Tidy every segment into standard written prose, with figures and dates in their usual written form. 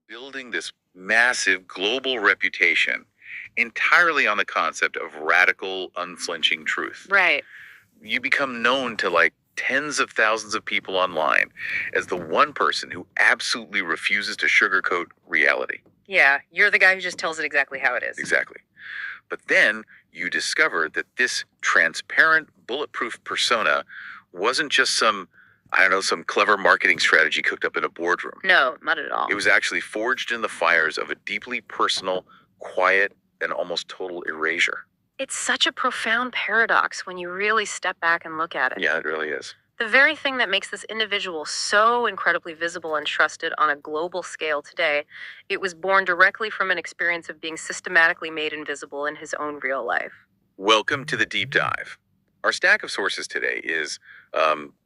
building this massive global reputation entirely on the concept of radical, unflinching truth. Right. You become known to like tens of thousands of people online as the one person who absolutely refuses to sugarcoat reality. Yeah, you're the guy who just tells it exactly how it is. Exactly. But then you discover that this transparent, bulletproof persona wasn't just some clever marketing strategy cooked up in a boardroom. No, not at all. It was actually forged in the fires of a deeply personal, quiet, and almost total erasure. It's such a profound paradox when you really step back and look at it. Yeah, it really is. The very thing that makes this individual so incredibly visible and trusted on a global scale today, it was born directly from an experience of being systematically made invisible in his own real life. Welcome to the deep dive. Our stack of sources today is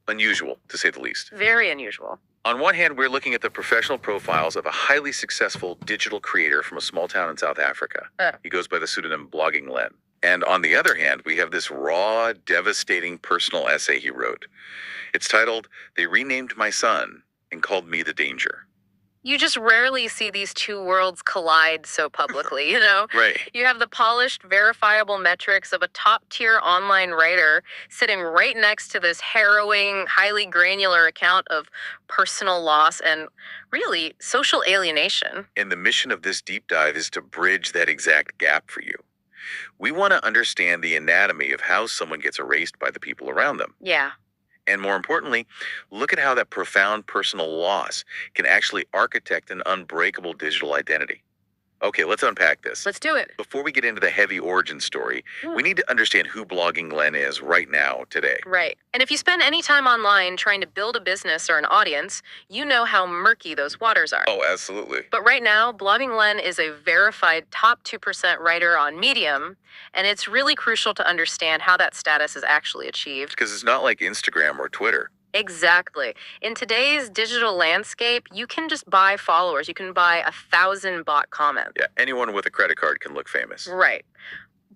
unusual, to say the least. Very unusual. On one hand, we're looking at the professional profiles of a highly successful digital creator from a small town in South Africa. He goes by the pseudonym BloggingLen. And on the other hand, we have this raw, devastating personal essay he wrote. It's titled, "They Renamed My Son and Called Me the Danger." You just rarely see these two worlds collide so publicly, you know? Right. You have the polished, verifiable metrics of a top-tier online writer sitting right next to this harrowing, highly granular account of personal loss and, really, social alienation. And the mission of this deep dive is to bridge that exact gap for you. We want to understand the anatomy of how someone gets erased by the people around them. Yeah. And more importantly, look at how that profound personal loss can actually architect an unbreakable digital identity. Okay, let's unpack this. Let's do it. Before we get into the heavy origin story, we need to understand who BloggingLen is right now, today. Right. And if you spend any time online trying to build a business or an audience, you know how murky those waters are. Oh, absolutely. But right now, BloggingLen is a verified top 2% writer on Medium, and it's really crucial to understand how that status is actually achieved. Because it's not like Instagram or Twitter. Exactly. In today's digital landscape, you can just buy followers. You can buy 1,000 bot comments. Yeah, anyone with a credit card can look famous. Right.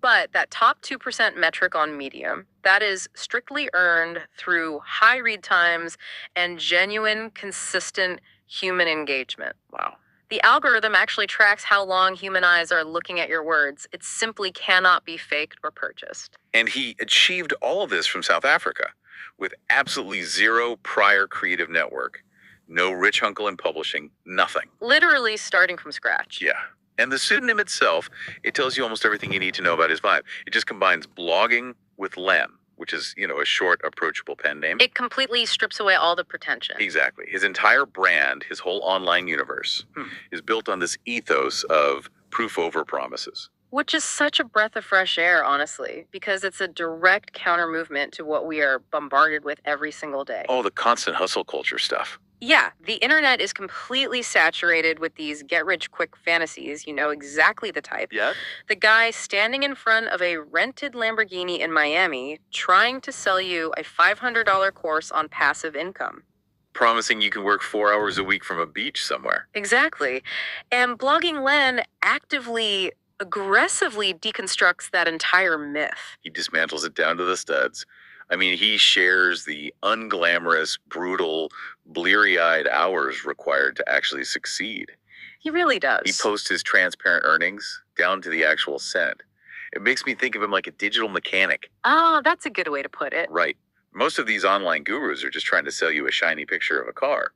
But that top 2% metric on Medium, that is strictly earned through high read times and genuine, consistent human engagement. Wow. The algorithm actually tracks how long human eyes are looking at your words. It simply cannot be faked or purchased. And he achieved all of this from South Africa with absolutely zero prior creative network. No rich uncle in publishing, nothing. Literally starting from scratch. Yeah. And the pseudonym itself, it tells you almost everything you need to know about his vibe. It just combines blogging with Len, which is, a short, approachable pen name. It completely strips away all the pretension. Exactly. His entire brand, his whole online universe, is built on this ethos of proof over promises. Which is such a breath of fresh air, honestly, because it's a direct counter movement to what we are bombarded with every single day. Oh, the constant hustle culture stuff. Yeah, the internet is completely saturated with these get-rich-quick fantasies. You know exactly the type. Yeah? The guy standing in front of a rented Lamborghini in Miami trying to sell you a $500 course on passive income. Promising you can work 4 hours a week from a beach somewhere. Exactly. And BloggingLen actively, aggressively deconstructs that entire myth. He dismantles it down to the studs. I mean, he shares the unglamorous, brutal, bleary-eyed hours required to actually succeed. He really does. He posts his transparent earnings down to the actual cent. It makes me think of him like a digital mechanic. Ah, that's a good way to put it. Right. Most of these online gurus are just trying to sell you a shiny picture of a car.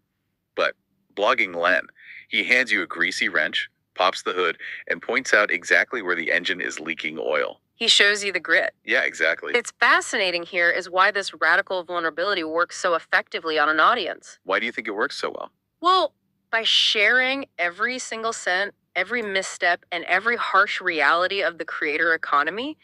But BloggingLen, he hands you a greasy wrench, pops the hood, and points out exactly where the engine is leaking oil. He shows you the grit. Yeah, exactly. It's fascinating here is why this radical vulnerability works so effectively on an audience. Why do you think it works so well? Well, by sharing every single cent, every misstep, and every harsh reality of the creator economy,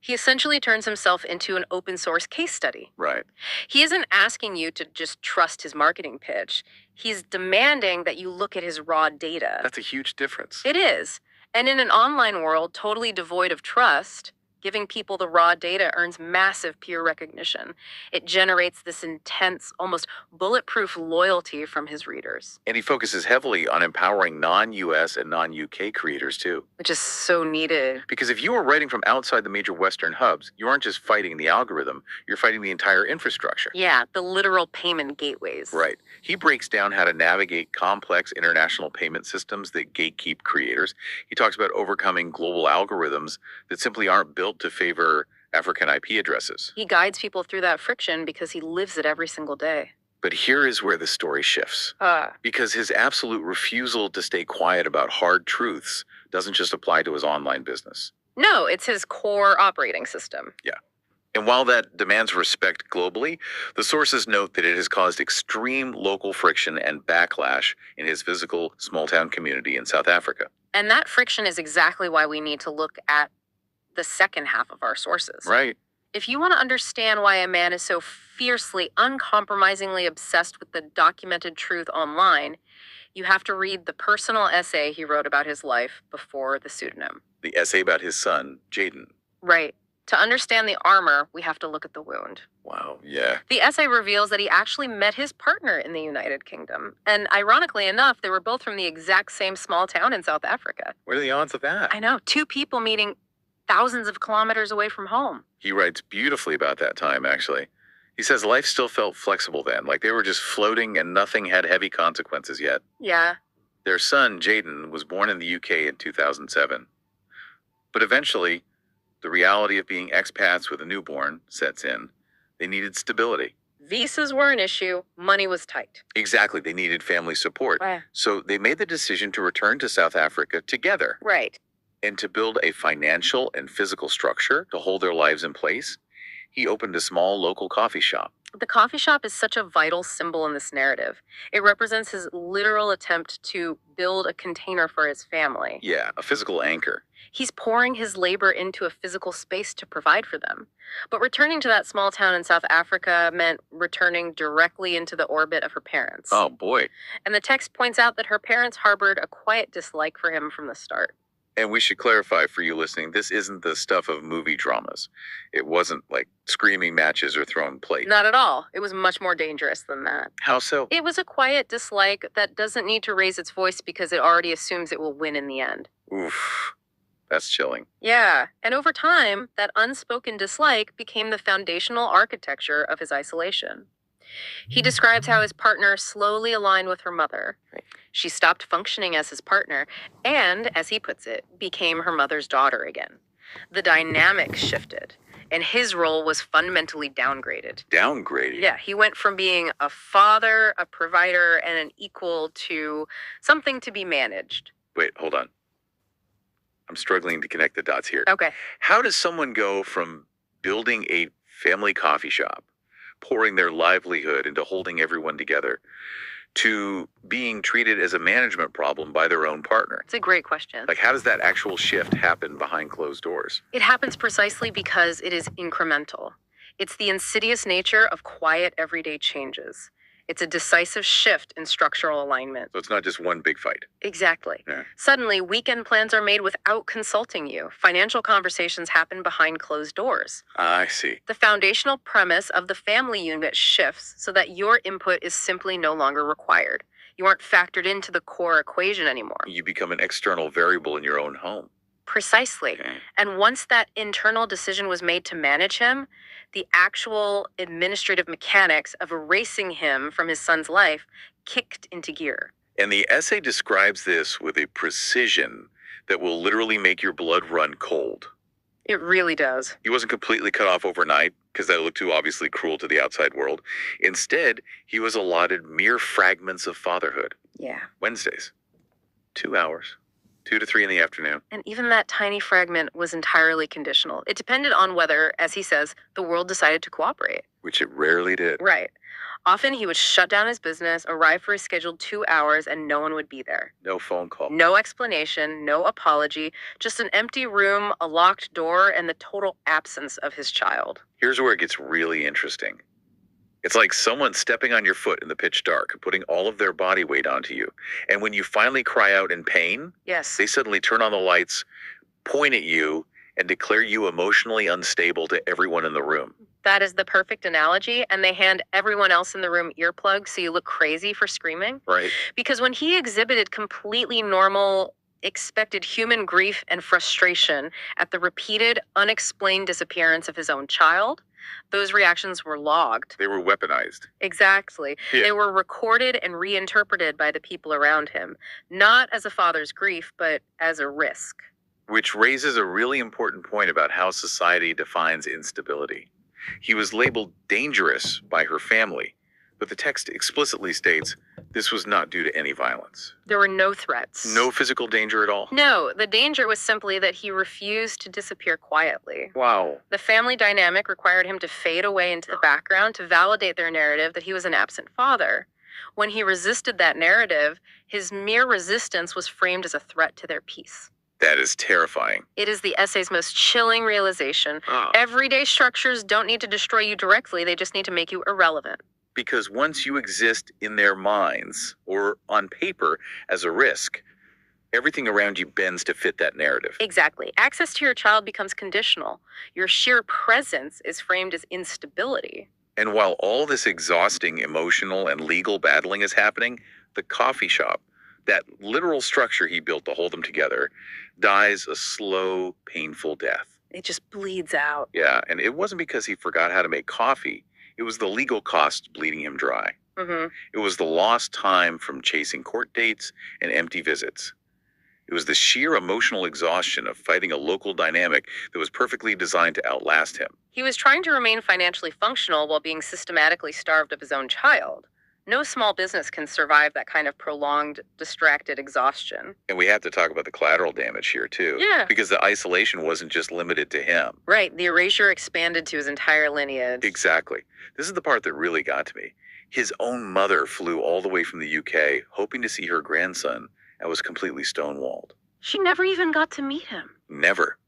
he essentially turns himself into an open source case study. Right. He isn't asking you to just trust his marketing pitch. He's demanding that you look at his raw data. That's a huge difference. It is. And in an online world totally devoid of trust, Giving people the raw data earns massive peer recognition. It generates this intense, almost bulletproof loyalty from his readers. And he focuses heavily on empowering non-US and non-UK creators too. Which is so needed. Because if you are writing from outside the major Western hubs, you aren't just fighting the algorithm, you're fighting the entire infrastructure. Yeah, the literal payment gateways. Right. He breaks down how to navigate complex international payment systems that gatekeep creators. He talks about overcoming global algorithms that simply aren't built to favor African IP addresses. He guides people through that friction because he lives it every single day. But here is where the story shifts. Because his absolute refusal to stay quiet about hard truths doesn't just apply to his online business. No, it's his core operating system. Yeah. And while that demands respect globally, the sources note that it has caused extreme local friction and backlash in his physical small-town community in South Africa. And that friction is exactly why we need to look at the second half of our sources. Right. If you want to understand why a man is so fiercely, uncompromisingly obsessed with the documented truth online, you have to read the personal essay he wrote about his life before the pseudonym. The essay about his son, Jaden. Right. To understand the armor, we have to look at the wound. Wow, yeah. The essay reveals that he actually met his partner in the United Kingdom. And ironically enough, they were both from the exact same small town in South Africa. What are the odds of that? I know, two people meeting thousands of kilometers away from home. He writes beautifully about that time, actually. He says life still felt flexible then, like they were just floating and nothing had heavy consequences yet. Yeah. Their son, Jaden, was born in the UK in 2007. But eventually, the reality of being expats with a newborn sets in. They needed stability. Visas were an issue. Money was tight. Exactly. They needed family support. Right. So they made the decision to return to South Africa together. Right. And to build a financial and physical structure to hold their lives in place, he opened a small local coffee shop. The coffee shop is such a vital symbol in this narrative. It represents his literal attempt to build a container for his family. Yeah, a physical anchor. He's pouring his labor into a physical space to provide for them. But returning to that small town in South Africa meant returning directly into the orbit of her parents. Oh, boy. And the text points out that her parents harbored a quiet dislike for him from the start. And we should clarify for you listening, this isn't the stuff of movie dramas. It wasn't like screaming matches or throwing plates. Not at all. It was much more dangerous than that. How so? It was a quiet dislike that doesn't need to raise its voice because it already assumes it will win in the end. Oof, that's chilling. Yeah, and over time, that unspoken dislike became the foundational architecture of his isolation. He describes how his partner slowly aligned with her mother. She stopped functioning as his partner and, as he puts it, became her mother's daughter again. The dynamic shifted, and his role was fundamentally downgraded. Downgraded? Yeah, he went from being a father, a provider, and an equal to something to be managed. Wait, hold on. I'm struggling to connect the dots here. Okay. How does someone go from building a family coffee shop, pouring their livelihood into holding everyone together, to being treated as a management problem by their own partner? It's a great question. Like, how does that actual shift happen behind closed doors? It happens precisely because it is incremental. It's the insidious nature of quiet, everyday changes. It's a decisive shift in structural alignment. So it's not just one big fight. Exactly. Yeah. Suddenly, weekend plans are made without consulting you. Financial conversations happen behind closed doors. I see. The foundational premise of the family unit shifts so that your input is simply no longer required. You aren't factored into the core equation anymore. You become an external variable in your own home. Precisely. Okay. And once that internal decision was made to manage him, the actual administrative mechanics of erasing him from his son's life kicked into gear. And the essay describes this with a precision that will literally make your blood run cold. It really does. He wasn't completely cut off overnight, because that looked too obviously cruel to the outside world. Instead, he was allotted mere fragments of fatherhood. Yeah. Wednesdays, 2 hours, 2 to 3 in the afternoon. And even that tiny fragment was entirely conditional. It depended on whether, as he says, the world decided to cooperate. Which it rarely did. Right. Often he would shut down his business, arrive for his scheduled 2 hours, and no one would be there. No phone call. No explanation, no apology, just an empty room, a locked door, and the total absence of his child. Here's where it gets really interesting. It's like someone stepping on your foot in the pitch dark, putting all of their body weight onto you. And when you finally cry out in pain, Yes. they suddenly turn on the lights, point at you, and declare you emotionally unstable to everyone in the room. That is the perfect analogy, and they hand everyone else in the room earplugs so you look crazy for screaming. Right. Because when he exhibited completely normal, expected human grief and frustration at the repeated, unexplained disappearance of his own child, those reactions were logged. They were weaponized. Exactly. Yeah. They were recorded and reinterpreted by the people around him, not as a father's grief, but as a risk. Which raises a really important point about how society defines instability. He was labeled dangerous by her family, but the text explicitly states this was not due to any violence. There were no threats. No physical danger at all? No, the danger was simply that he refused to disappear quietly. Wow. The family dynamic required him to fade away into the background to validate their narrative that he was an absent father. When he resisted that narrative, his mere resistance was framed as a threat to their peace. That is terrifying. It is the essay's most chilling realization. Everyday structures don't need to destroy you directly, they just need to make you irrelevant. Because once you exist in their minds, or on paper, as a risk, everything around you bends to fit that narrative. Exactly. Access to your child becomes conditional. Your sheer presence is framed as instability. And while all this exhausting emotional and legal battling is happening, the coffee shop, that literal structure he built to hold them together, dies a slow, painful death. It just bleeds out. Yeah, and it wasn't because he forgot how to make coffee. It was the legal costs bleeding him dry. It was the lost time from chasing court dates and empty visits. It was the sheer emotional exhaustion of fighting a local dynamic that was perfectly designed to outlast him. He was trying to remain financially functional while being systematically starved of his own child. No small business can survive that kind of prolonged, distracted exhaustion. And we have to talk about the collateral damage here, too. Yeah. Because the isolation wasn't just limited to him. Right. The erasure expanded to his entire lineage. Exactly. This is the part that really got to me. His own mother flew all the way from the UK, hoping to see her grandson, and was completely stonewalled. She never even got to meet him. Never.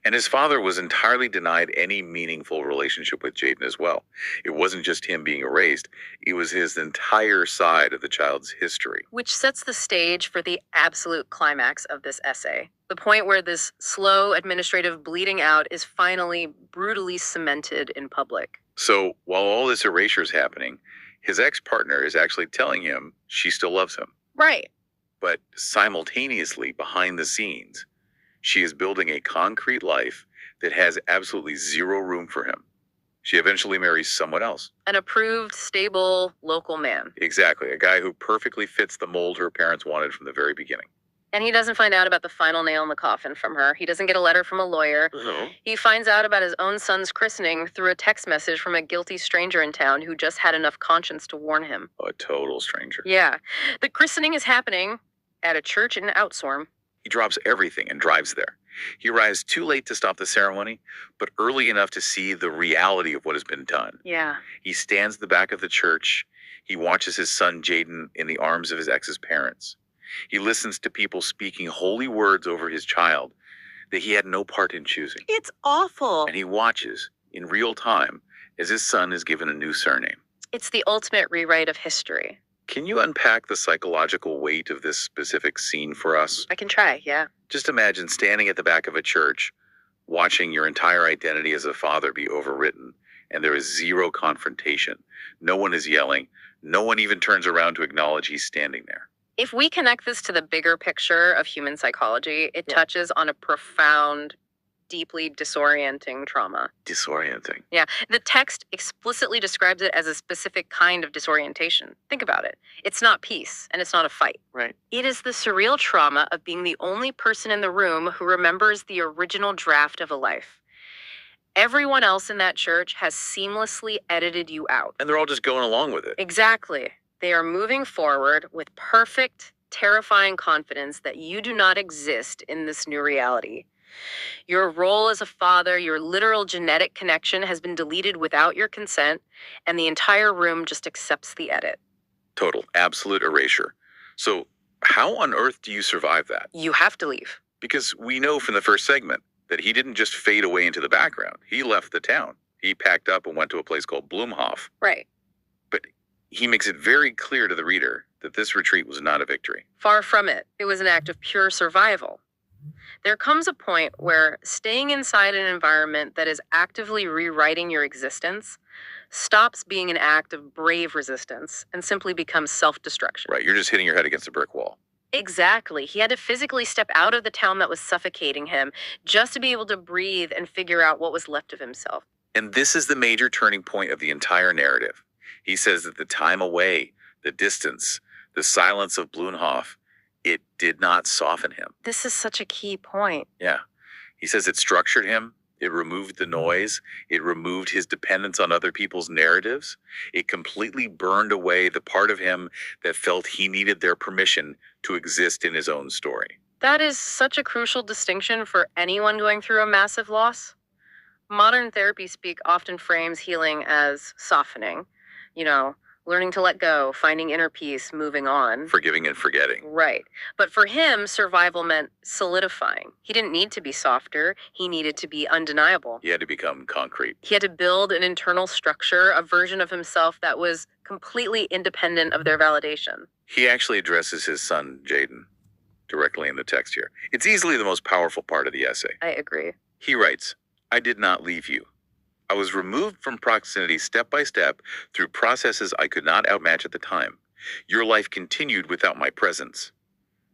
And his father was entirely denied any meaningful relationship with Jaden as well. It wasn't just him being erased, it was his entire side of the child's history. Which sets the stage for the absolute climax of this essay. The point where this slow administrative bleeding out is finally brutally cemented in public. So while all this erasure is happening, his ex-partner is actually telling him she still loves him. Right. But simultaneously, behind the scenes, she is building a concrete life that has absolutely zero room for him. She eventually marries someone else. An approved, stable, local man. Exactly, a guy who perfectly fits the mold her parents wanted from the very beginning. And he doesn't find out about the final nail in the coffin from her. He doesn't get a letter from a lawyer. No. He finds out about his own son's christening through a text message from a guilty stranger in town who just had enough conscience to warn him. A total stranger. Yeah. The christening is happening at a church in Outsorm. He drops everything and drives there. He arrives too late to stop the ceremony, but early enough to see the reality of what has been done. Yeah. He stands at the back of the church. He watches his son Jaden in the arms of his ex's parents. He listens to people speaking holy words over his child that he had no part in choosing. It's awful. And he watches, in real time, as his son is given a new surname. It's the ultimate rewrite of history. Can you unpack the psychological weight of this specific scene for us? I can try, yeah. Just imagine standing at the back of a church, watching your entire identity as a father be overwritten, and there is zero confrontation. No one is yelling. No one even turns around to acknowledge he's standing there. If we connect this to the bigger picture of human psychology, it touches on a profound, deeply disorienting trauma. Disorienting. Yeah, the text explicitly describes it as a specific kind of disorientation. Think about it. It's not peace, and it's not a fight. Right. It is the surreal trauma of being the only person in the room who remembers the original draft of a life. Everyone else in that church has seamlessly edited you out. And they're all just going along with it. Exactly. They are moving forward with perfect, terrifying confidence that you do not exist in this new reality. Your role as a father, your literal genetic connection has been deleted without your consent, and the entire room just accepts the edit. Total, absolute erasure. So how on earth do you survive that? You have to leave. Because we know from the first segment that he didn't just fade away into the background. He left the town. He packed up and went to a place called Blumhof. Right. But he makes it very clear to the reader that this retreat was not a victory. Far from it. It was an act of pure survival. There comes a point where staying inside an environment that is actively rewriting your existence stops being an act of brave resistance and simply becomes self destruction. Right, you're just hitting your head against a brick wall. Exactly. He had to physically step out of the town that was suffocating him just to be able to breathe and figure out what was left of himself. And this is the major turning point of the entire narrative. He says that the time away, the distance, the silence of Blunhoff, it did not soften him. This is such a key point. Yeah. He says it structured him. It removed the noise. It removed his dependence on other people's narratives. It completely burned away the part of him that felt he needed their permission to exist in his own story. That is such a crucial distinction for anyone going through a massive loss. Modern therapy speak often frames healing as softening, learning to let go, finding inner peace, moving on. Forgiving and forgetting. Right. But for him, survival meant solidifying. He didn't need to be softer. He needed to be undeniable. He had to become concrete. He had to build an internal structure, a version of himself that was completely independent of their validation. He actually addresses his son, Jaden, directly in the text here. It's easily the most powerful part of the essay. I agree. He writes, "I did not leave you. I was removed from proximity step by step through processes I could not outmatch at the time. Your life continued without my presence,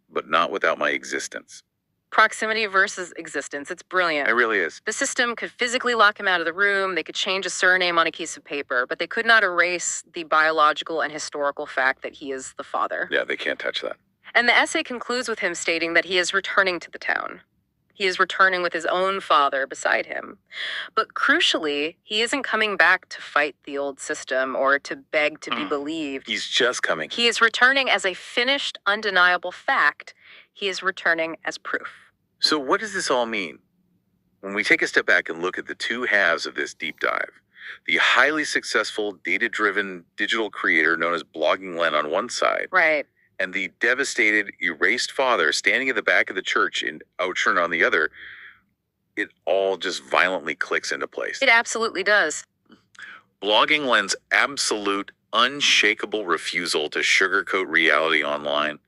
but not without my existence." Proximity versus existence. It's brilliant. It really is. The system could physically lock him out of the room. They could change a surname on a piece of paper, but they could not erase the biological and historical fact that he is the father. Yeah, they can't touch that. And the essay concludes with him stating that he is returning to the town. He is returning with his own father beside him. But crucially, he isn't coming back to fight the old system or to beg to be believed. He's just coming. He is returning as a finished, undeniable fact. He is returning as proof. So what does this all mean? When we take a step back and look at the two halves of this deep dive, the highly successful, data-driven digital creator known as BloggingLen on one side, Right. and the devastated, erased father standing at the back of the church in Outshern on the other, it all just violently clicks into place. It absolutely does. BloggingLen's absolute, unshakable refusal to sugarcoat reality online,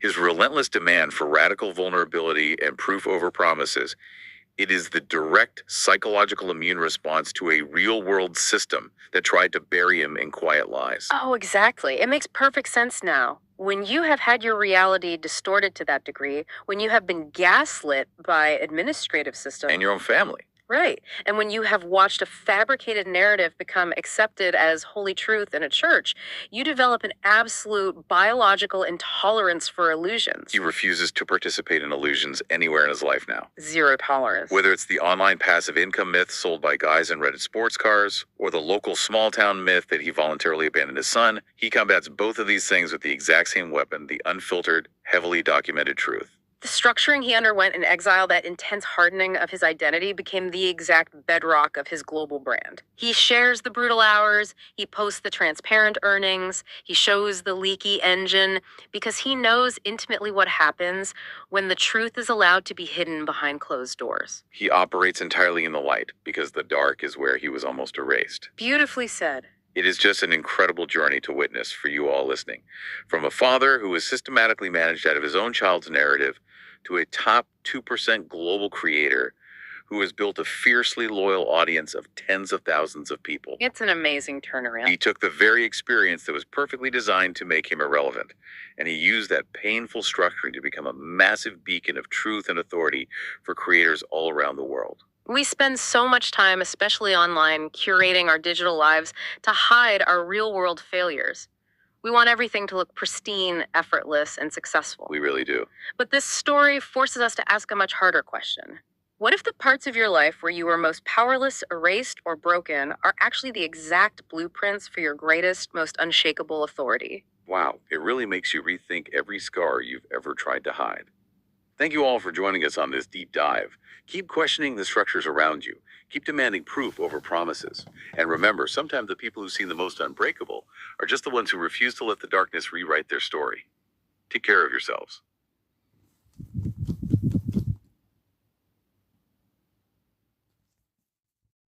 his relentless demand for radical vulnerability and proof over promises, it is the direct psychological immune response to a real-world system that tried to bury him in quiet lies. Oh, exactly. It makes perfect sense now. When you have had your reality distorted to that degree, when you have been gaslit by administrative systems. And your own family. Right. And when you have watched a fabricated narrative become accepted as holy truth in a church, you develop an absolute biological intolerance for illusions. He refuses to participate in illusions anywhere in his life now. Zero tolerance. Whether it's the online passive income myth sold by guys in rented sports cars, or the local small town myth that he voluntarily abandoned his son, he combats both of these things with the exact same weapon, the unfiltered, heavily documented truth. The structuring he underwent in exile, that intense hardening of his identity, became the exact bedrock of his global brand. He shares the brutal hours, he posts the transparent earnings, he shows the leaky engine, because he knows intimately what happens when the truth is allowed to be hidden behind closed doors. He operates entirely in the light, because the dark is where he was almost erased. Beautifully said. It is just an incredible journey to witness for you all listening. From a father who was systematically managed out of his own child's narrative, to a top 2% global creator who has built a fiercely loyal audience of tens of thousands of people. It's an amazing turnaround. He took the very experience that was perfectly designed to make him irrelevant, and he used that painful structuring to become a massive beacon of truth and authority for creators all around the world. We spend so much time, especially online, curating our digital lives to hide our real-world failures. We want everything to look pristine, effortless, and successful. We really do. But this story forces us to ask a much harder question. What if the parts of your life where you were most powerless, erased, or broken are actually the exact blueprints for your greatest, most unshakable authority? Wow, it really makes you rethink every scar you've ever tried to hide. Thank you all for joining us on this deep dive. Keep questioning the structures around you. Keep demanding proof over promises. And remember, sometimes the people who seem the most unbreakable are just the ones who refuse to let the darkness rewrite their story. Take care of yourselves.